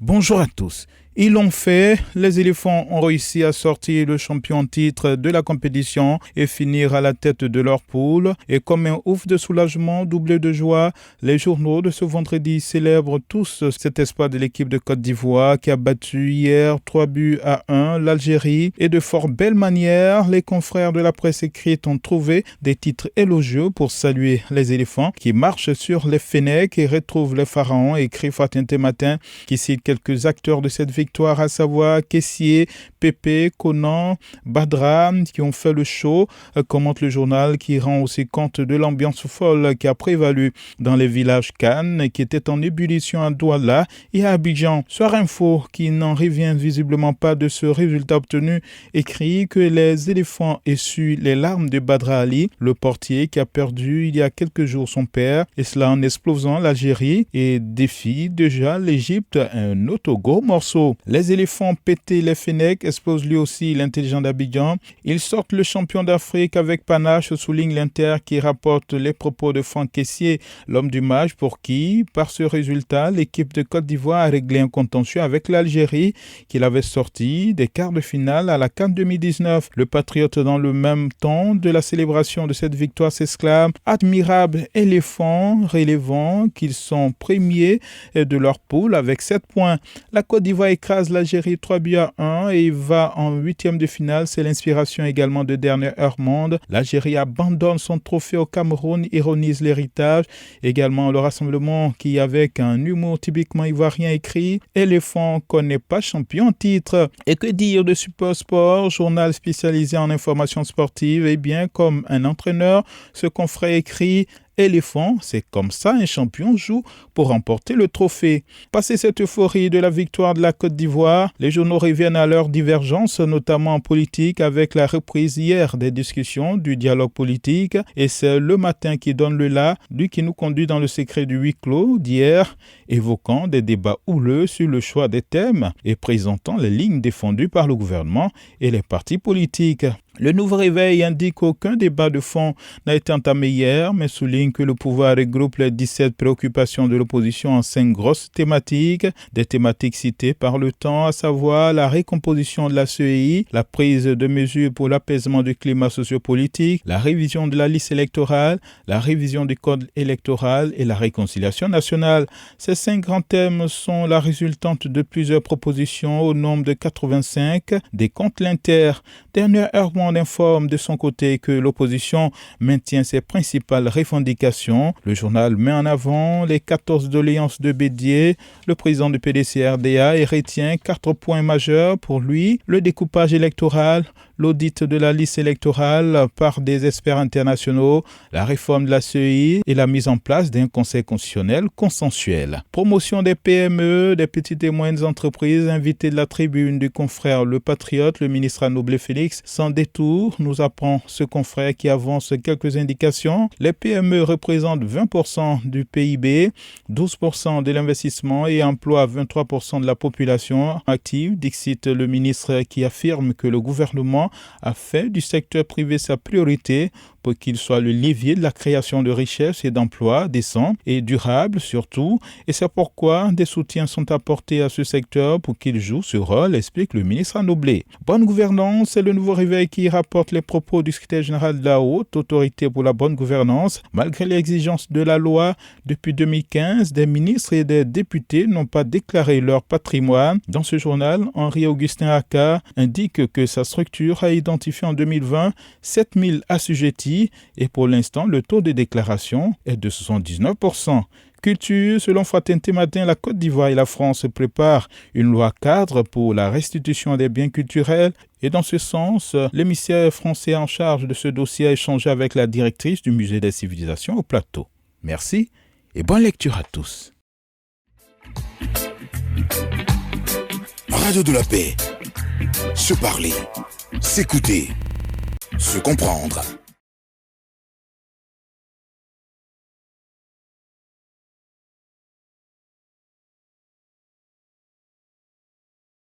Bonjour à tous. Ils l'ont fait, les éléphants ont réussi à sortir le champion en titre de la compétition et finir à la tête de leur poule. Et comme un ouf de soulagement doublé de joie, les journaux de ce vendredi célèbrent tous cet espoir de l'équipe de Côte d'Ivoire qui a battu hier 3-1 l'Algérie. Et de fort belle manière, les confrères de la presse écrite ont trouvé des titres élogieux pour saluer les éléphants qui marchent sur les fennecs et retrouvent les pharaons, écrit Fatin Matin, qui cite quelques acteurs de cette victoire, à savoir Kessié, Pépé, Conan, Badra, qui ont fait le show, commente le journal qui rend aussi compte de l'ambiance folle qui a prévalu dans les villages Cannes, qui étaient en ébullition à Douala et à Abidjan. Soir Info, qui n'en revient visiblement pas de ce résultat obtenu, écrit que les éléphants essuient les larmes de Badra Ali, le portier qui a perdu il y a quelques jours son père, et cela en explosant l'Algérie et défie déjà l'Égypte un autogo morceau. Les éléphants pétés les fennecs, explose lui aussi l'intelligent d'Abidjan. Ils sortent le champion d'Afrique avec panache, souligne l'Inter qui rapporte les propos de Franck Kessié, l'homme du match pour qui, par ce résultat, l'équipe de Côte d'Ivoire a réglé un contentieux avec l'Algérie qu'il avait sorti des quarts de finale à la CAN 2019. Le patriote, dans le même temps de la célébration de cette victoire, s'exclame « Admirable éléphant », relevant qu'ils sont premiers de leur poule avec 7 points. La Côte d'Ivoire écrase l'Algérie 3-1 et va en huitième de finale. C'est l'inspiration également de Dernière Heure Monde. L'Algérie abandonne son trophée au Cameroun, ironise l'héritage. Également le rassemblement qui, avec un humour typiquement ivoirien, écrit « Éléphant connaît pas champion en titre ». Et que dire de Super Sport, journal spécialisé en information sportive? Eh bien, comme un entraîneur, ce confrère écrit « Éléphant, c'est comme ça un champion joue pour remporter le trophée ». Passé cette euphorie de la victoire de la Côte d'Ivoire, les journaux reviennent à leurs divergences, notamment en politique, avec la reprise hier des discussions du dialogue politique. Et c'est Le Matin qui donne le là, lui qui nous conduit dans le secret du huis clos d'hier, évoquant des débats houleux sur le choix des thèmes et présentant les lignes défendues par le gouvernement et les partis politiques. Le Nouveau Réveil indique qu'aucun débat de fond n'a été entamé hier, mais souligne que le pouvoir regroupe les 17 préoccupations de l'opposition en 5 grosses thématiques. Des thématiques citées par le temps, à savoir la récomposition de la CEI, la prise de mesures pour l'apaisement du climat sociopolitique, la révision de la liste électorale, la révision du code électoral et la réconciliation nationale. Ces 5 grands thèmes sont la résultante de plusieurs propositions au nombre de 85, des comptes l'Inter. Dernière Heure Monde informe de son côté que l'opposition maintient ses principales revendications. Le journal met en avant les 14 doléances de Bédier, le président du PDC-RDA, et retient 4 points majeurs pour lui: le découpage électoral, l'audit de la liste électorale par des experts internationaux, la réforme de la CEI et la mise en place d'un conseil constitutionnel consensuel. Promotion des PME, des petites et moyennes entreprises, invité de la tribune du confrère Le Patriote, le ministre Anoblé Félix, sans détour, nous apprend ce confrère qui avance quelques indications. Les PME représentent 20% du PIB, 12% de l'investissement et emploient 23% de la population active, dixit le ministre qui affirme que le gouvernement a fait du secteur privé sa priorité pour qu'il soit le levier de la création de richesses et d'emplois décents et durables surtout. Et c'est pourquoi des soutiens sont apportés à ce secteur pour qu'il joue ce rôle, explique le ministre Anoblé. Bonne gouvernance, c'est le Nouveau Réveil qui rapporte les propos du secrétaire général de la Haute Autorité pour la bonne gouvernance. Malgré les exigences de la loi, depuis 2015, des ministres et des députés n'ont pas déclaré leur patrimoine. Dans ce journal, Henri-Augustin Aka indique que sa structure a identifié en 2020 7000 assujettis et pour l'instant, le taux de déclaration est de 79%. Culture, selon Fatin Matin, la Côte d'Ivoire et la France préparent une loi cadre pour la restitution des biens culturels. Et dans ce sens, l'émissaire français en charge de ce dossier a échangé avec la directrice du Musée des Civilisations au Plateau. Merci et bonne lecture à tous. Radio de la paix. Se parler, s'écouter, se comprendre.